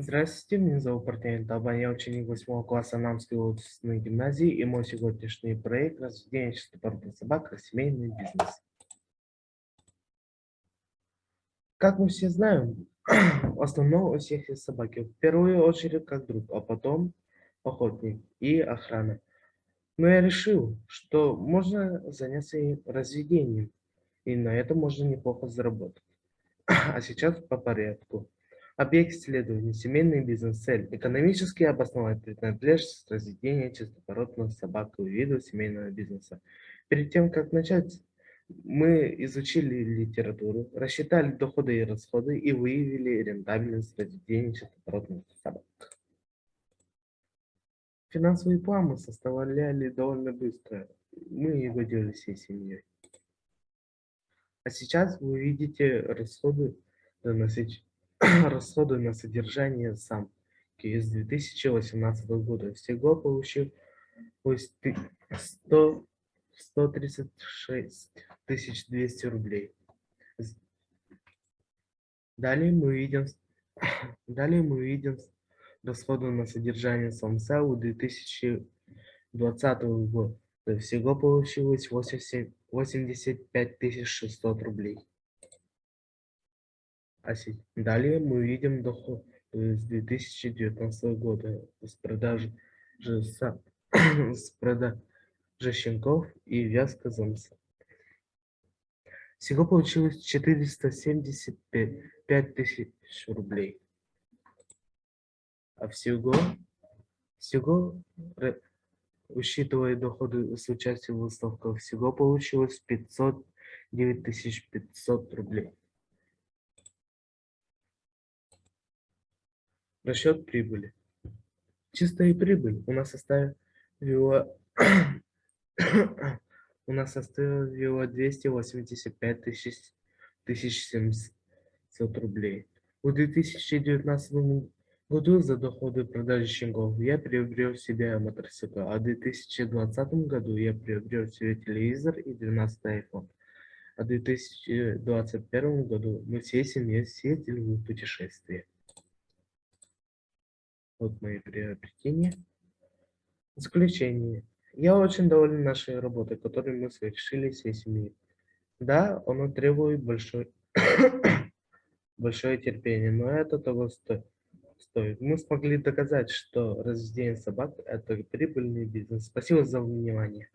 Здравствуйте, меня зовут Партнер Таба, я ученик 8 класса Намской областной гимназии, и мой сегодняшний проект разведение чистопородных собак как семейный бизнес. Как мы все знаем, основное у всех есть собаки. В первую очередь как друг, а потом охотник и охрана. Но я решил, что можно заняться и разведением, и на этом можно неплохо заработать. А сейчас по порядку. Объект исследования. Семейный бизнес. Цель. Экономически обосновать принадлежность разведения чистопородных собак и видов семейного бизнеса. Перед тем, как начать, мы изучили литературу, рассчитали доходы и расходы и выявили рентабельность разведения чистопородных собак. Финансовый план мы составляли довольно быстро. Мы его делали всей семьей. А сейчас вы видите расходы на, расходы на содержание самки с 2018 года. Всего получилось 100 136 200 рублей. Далее мы видим, далее мы видим расходы на содержание самца у 2020 года. Всего получилось 85 600 рублей. Далее мы видим доход с 2019 года с продажи, с продажи щенков и вязка замса. Всего получилось 475 тысяч рублей. А всего учитывая доходы с участия в выставках, всего получилось 509 500 рублей. Расчет прибыли. Чистая прибыль у нас составила 285 700 рублей. В 2019 году за доходы продажи щенков я приобрел себе мотоцикл, а в 2020 году я приобрел себе телевизор и 12-й iPhone. А в 2021 году мы всей семьей съездили в путешествие. Вот мои приобретения. В заключение. Я очень доволен нашей работой, которую мы совершили всей семьей. Да, оно требует большое терпение, но это того стоит. Мы смогли доказать, что разведение собак – это прибыльный бизнес. Спасибо за внимание.